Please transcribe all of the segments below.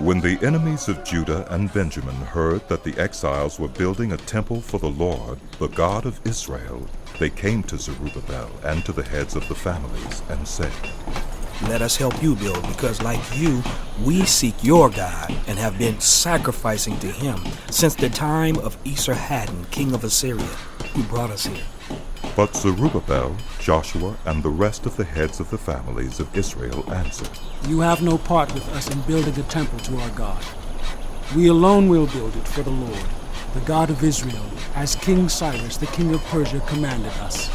When the enemies of Judah and Benjamin heard that the exiles were building a temple for the Lord, the God of Israel, they came to Zerubbabel and to the heads of the families and said, "Let us help you build, because like you, we seek your God and have been sacrificing to him since the time of Esarhaddon, king of Assyria, who brought us here." But Zerubbabel, Joshua, and the rest of the heads of the families of Israel answered, "You have no part with us in building a temple to our God. We alone will build it for the Lord, the God of Israel, as King Cyrus, the king of Persia, commanded us."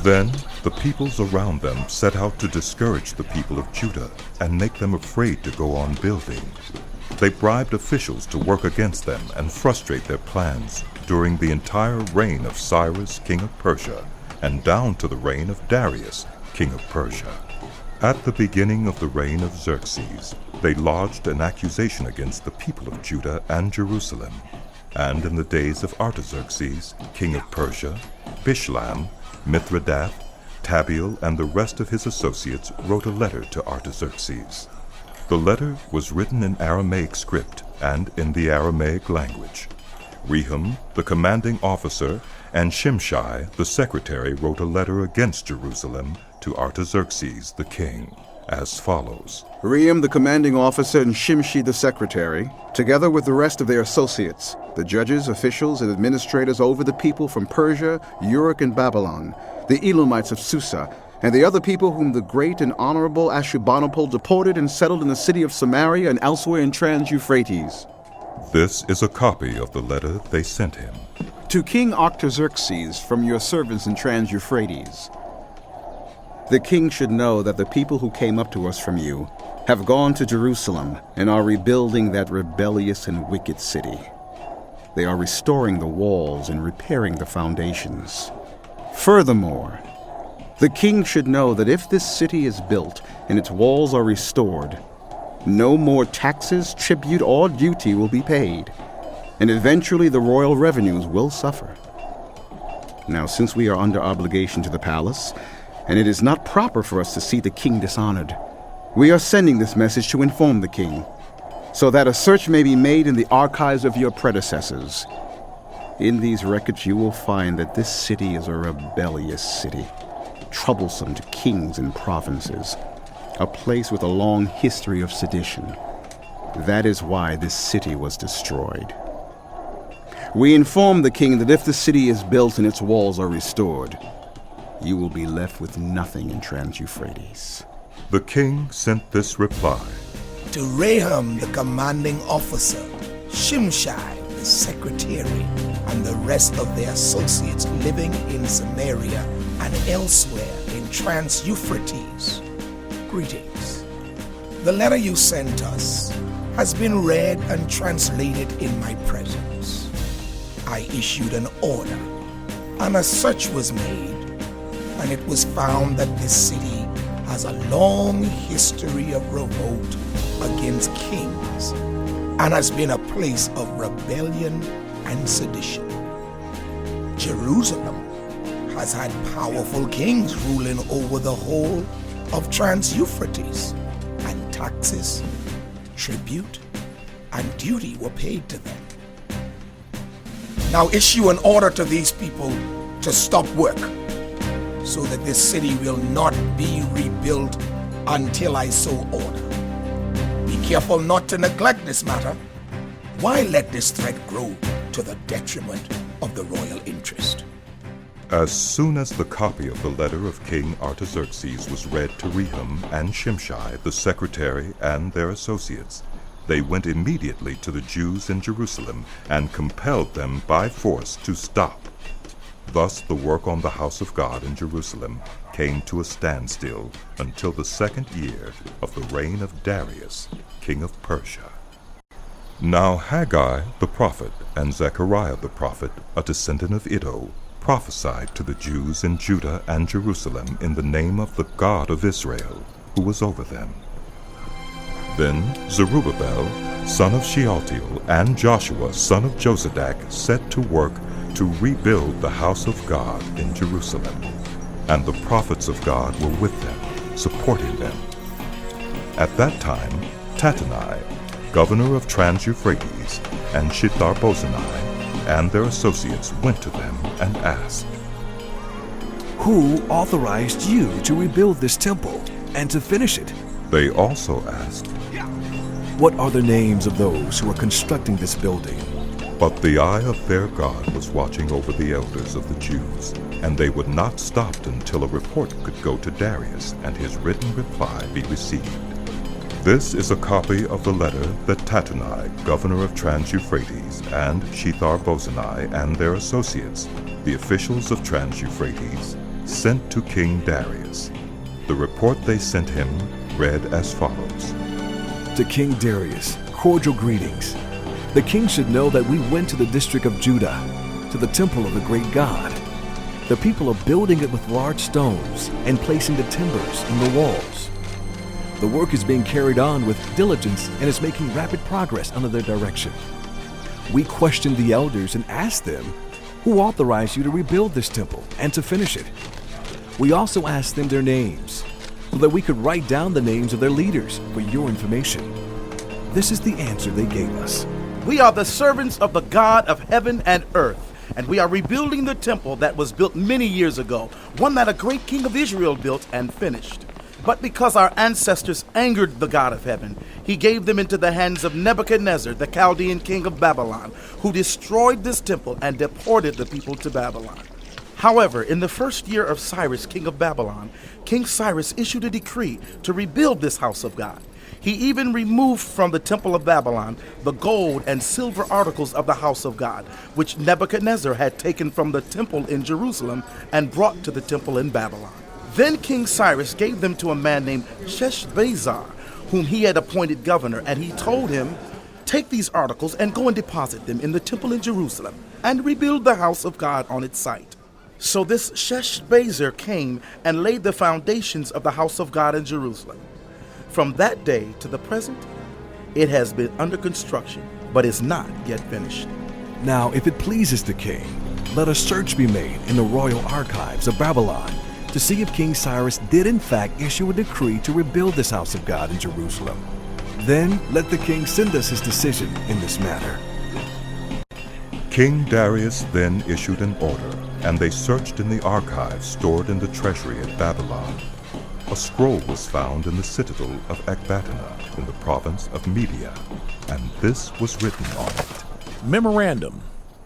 Then the peoples around them set out to discourage the people of Judah and make them afraid to go on building. They bribed officials to work against them and frustrate their plans during the entire reign of Cyrus, king of Persia, and down to the reign of Darius, king of Persia. At the beginning of the reign of Xerxes, they lodged an accusation against the people of Judah and Jerusalem. And in the days of Artaxerxes, king of Persia, Bishlam, Mithridath, Tabeel, and the rest of his associates wrote a letter to Artaxerxes. The letter was written in Aramaic script and in the Aramaic language. Rehum, the commanding officer, and Shimshai, the secretary, wrote a letter against Jerusalem to Artaxerxes the king, as follows. Rehum, the commanding officer, and Shimshi, the secretary, together with the rest of their associates, the judges, officials, and administrators over the people from Persia, Uruk, and Babylon, the Elamites of Susa, and the other people whom the great and honorable Ashurbanipal deported and settled in the city of Samaria and elsewhere in Trans-Euphrates. This is a copy of the letter they sent him. To King Artaxerxes, from your servants in Trans-Euphrates. The king should know that the people who came up to us from you have gone to Jerusalem and are rebuilding that rebellious and wicked city. They are restoring the walls and repairing the foundations. Furthermore, the king should know that if this city is built and its walls are restored, no more taxes, tribute, or duty will be paid, and eventually the royal revenues will suffer. Now, since we are under obligation to the palace, and it is not proper for us to see the king dishonored, we are sending this message to inform the king, so that a search may be made in the archives of your predecessors. In these records you will find that this city is a rebellious city, troublesome to kings and provinces, a place with a long history of sedition. That is why this city was destroyed. We inform the king that if the city is built and its walls are restored, you will be left with nothing in Trans-Euphrates. The king sent this reply. To Rehum, the commanding officer, Shimshai, the secretary, and the rest of their associates living in Samaria and elsewhere in Trans-Euphrates, greetings. The letter you sent us has been read and translated in my presence. I issued an order, and a search was made, and it was found that this city has a long history of revolt against kings and has been a place of rebellion and sedition. Jerusalem has had powerful kings ruling over the whole of Trans-Euphrates, and taxes, tribute, and duty were paid to them. Now issue an order to these people to stop work, so that this city will not be rebuilt until I so order. Be careful not to neglect this matter. Why let this threat grow to the detriment of the royal interest? As soon as the copy of the letter of King Artaxerxes was read to Rehum and Shimshai, the secretary, and their associates, they went immediately to the Jews in Jerusalem and compelled them by force to stop. Thus the work on the house of God in Jerusalem came to a standstill until the second year of the reign of Darius, king of Persia. Now Haggai the prophet and Zechariah the prophet, a descendant of Iddo, prophesied to the Jews in Judah and Jerusalem in the name of the God of Israel, who was over them. Then Zerubbabel, son of Shealtiel, and Joshua, son of Josadak, set to work to rebuild the house of God in Jerusalem. And the prophets of God were with them, supporting them. At that time, Tatnai governor of Trans-Euphrates, and Shethar-boznai, and their associates went to them and asked, "Who authorized you to rebuild this temple and to finish it?" They also asked, "What are the names of those who are constructing this building?" but the eye of their God was watching over the elders of the Jews, and they would not stop until a report could go to Darius and his written reply be received. This is a copy of the letter that Tatnai, governor of Trans-Euphrates, and Shethar-boznai and their associates, the officials of Trans-Euphrates, sent to King Darius. The report they sent him read as follows. To King Darius, cordial greetings. The king should know that we went to the district of Judah, to the temple of the great God. The people are building it with large stones and placing the timbers in the walls. The work is being carried on with diligence and is making rapid progress under their direction. We questioned the elders and asked them, "Who authorized you to rebuild this temple and to finish it?" We also asked them their names, so that we could write down the names of their leaders for your information. This is the answer they gave us. "We are the servants of the God of heaven and earth, and we are rebuilding the temple that was built many years ago, one that a great king of Israel built and finished. But because our ancestors angered the God of heaven, he gave them into the hands of Nebuchadnezzar, the Chaldean king of Babylon, who destroyed this temple and deported the people to Babylon. However, in the first year of Cyrus, king of Babylon, King Cyrus issued a decree to rebuild this house of God. He even removed from the temple of Babylon the gold and silver articles of the house of God, which Nebuchadnezzar had taken from the temple in Jerusalem and brought to the temple in Babylon. Then King Cyrus gave them to a man named Sheshbazzar, whom he had appointed governor, and he told him, "Take these articles and go and deposit them in the temple in Jerusalem, and rebuild the house of God on its site." So this Sheshbazzar came and laid the foundations of the house of God in Jerusalem. From that day to the present, it has been under construction, but is not yet finished. Now, if it pleases the king, let a search be made in the royal archives of Babylon to see if King Cyrus did in fact issue a decree to rebuild this house of God in Jerusalem. Then let the king send us his decision in this matter. King Darius then issued an order, and they searched in the archives stored in the treasury at Babylon. A scroll was found in the citadel of Ecbatana in the province of Media, and this was written on it. Memorandum.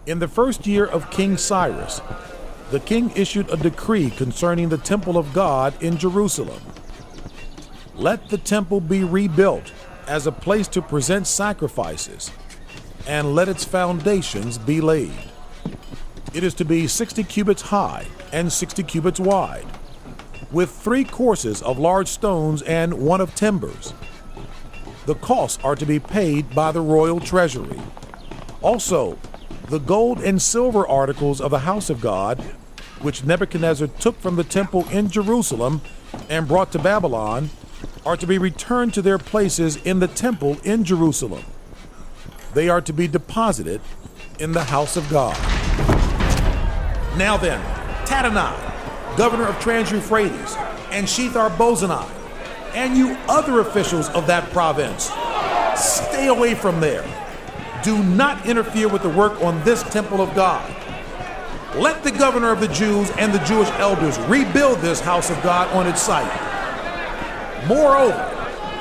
In the first year of King Cyrus, the king issued a decree concerning the temple of God in Jerusalem. Let the temple be rebuilt as a place to present sacrifices, and let its foundations be laid. It is to be 60 cubits high and 60 cubits wide, with 3 courses of large stones and 1 of timbers. The costs are to be paid by the royal treasury. Also, the gold and silver articles of the house of God, which Nebuchadnezzar took from the temple in Jerusalem and brought to Babylon, are to be returned to their places in the temple in Jerusalem. They are to be deposited in the house of God. Now then, Tatnai, governor of Trans-Euphrates, and Shethar-boznai, and you other officials of that province, stay away from there. Do not interfere with the work on this temple of God. Let the governor of the Jews and the Jewish elders rebuild this house of God on its site. Moreover,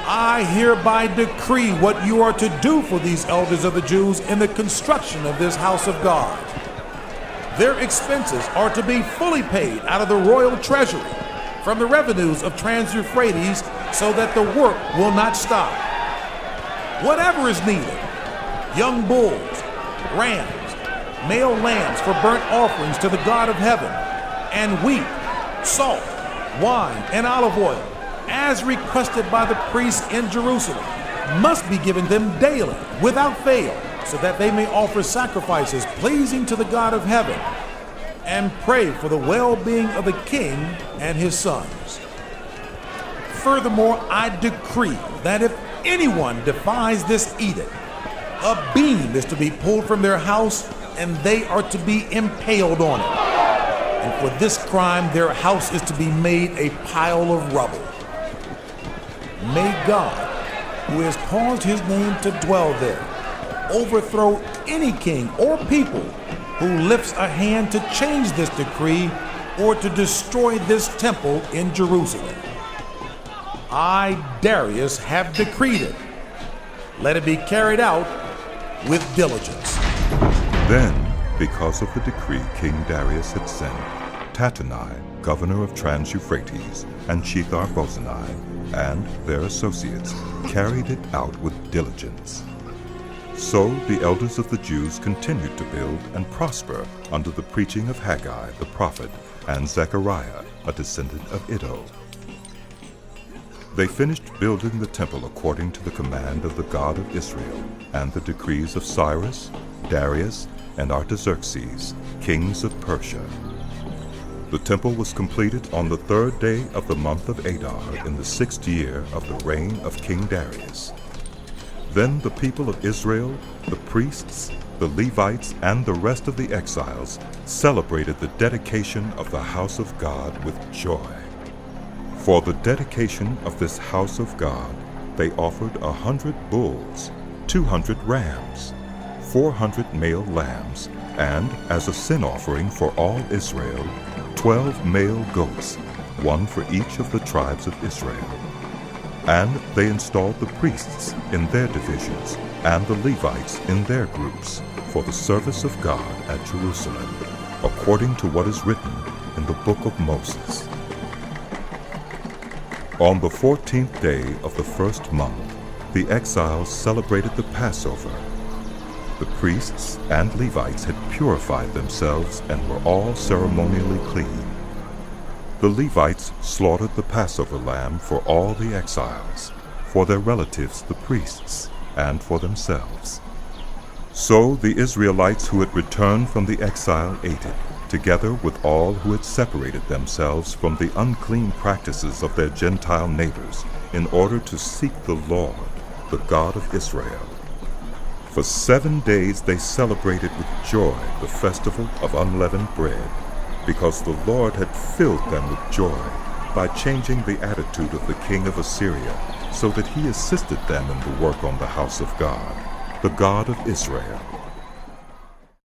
I hereby decree what you are to do for these elders of the Jews in the construction of this house of God. Their expenses are to be fully paid out of the royal treasury from the revenues of Trans-Euphrates, so that the work will not stop. Whatever is needed, young bulls, rams, male lambs for burnt offerings to the God of heaven, and wheat, salt, wine, and olive oil, as requested by the priests in Jerusalem, must be given them daily without fail, so that they may offer sacrifices pleasing to the God of heaven and pray for the well-being of the king and his sons. Furthermore, I decree that if anyone defies this edict, a beam is to be pulled from their house, and they are to be impaled on it. And for this crime, their house is to be made a pile of rubble. May God who has caused his name to dwell there, overthrow any king or people who lifts a hand to change this decree or to destroy this temple in Jerusalem. I, Darius, have decreed it. Let it be carried out with diligence. Then, because of the decree King Darius had sent, Tatnai, governor of Trans-Euphrates, and Shethar-boznai, and their associates, carried it out with diligence. So the elders of the Jews continued to build and prosper under the preaching of Haggai the prophet and Zechariah, a descendant of Iddo. They finished building the temple according to the command of the God of Israel and the decrees of Cyrus, Darius, and Artaxerxes, kings of Persia. The temple was completed on the 3rd day of the month of Adar in the 6th year of the reign of King Darius. Then the people of Israel, the priests, the Levites, and the rest of the exiles celebrated the dedication of the house of God with joy. For the dedication of this house of God, they offered 100 bulls, 200 rams, 400 male lambs, and as a sin offering for all Israel, 12 male goats, one for each of the tribes of Israel. And they installed the priests in their divisions and the Levites in their groups for the service of God at Jerusalem, according to what is written in the book of Moses. On the 14th day of the 1st month, the exiles celebrated the Passover. The priests and Levites had purified themselves and were all ceremonially clean. The Levites slaughtered the Passover lamb for all the exiles, for their relatives the priests, and for themselves. So the Israelites who had returned from the exile ate it, together with all who had separated themselves from the unclean practices of their Gentile neighbors, in order to seek the Lord, the God of Israel. For 7 days they celebrated with joy the festival of unleavened bread, because the Lord had filled them with joy by changing the attitude of the king of Assyria, so that he assisted them in the work on the house of God, the God of Israel,